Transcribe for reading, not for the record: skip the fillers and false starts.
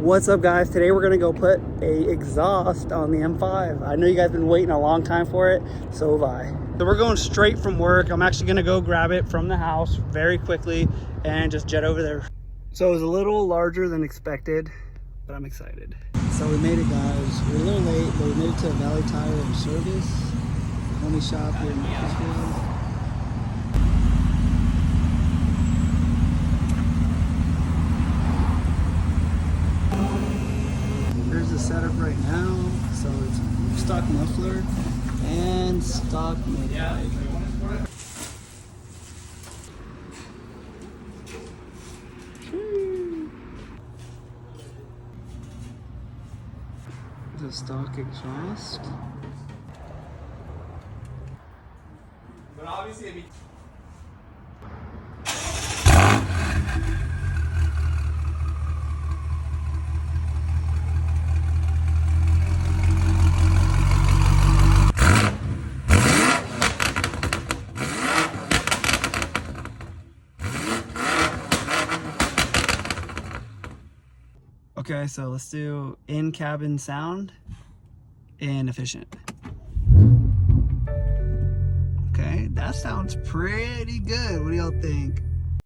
What's up, guys? Today we're gonna go put a exhaust on the M5. I know you guys been waiting a long time for it, so have I. So we're going straight from work. I'm actually gonna go grab it from the house very quickly and just jet over there. So it was a little larger than expected, but I'm excited. So we made it, guys. We're a little late, but we made it to Valley Tire and Service, only shop here in Nashville. Here's the setup right now. So it's stock muffler and stock motor. The stock exhaust. But obviously, I mean. Okay, so let's do in-cabin sound and efficient. Okay, that sounds pretty good. What do y'all think?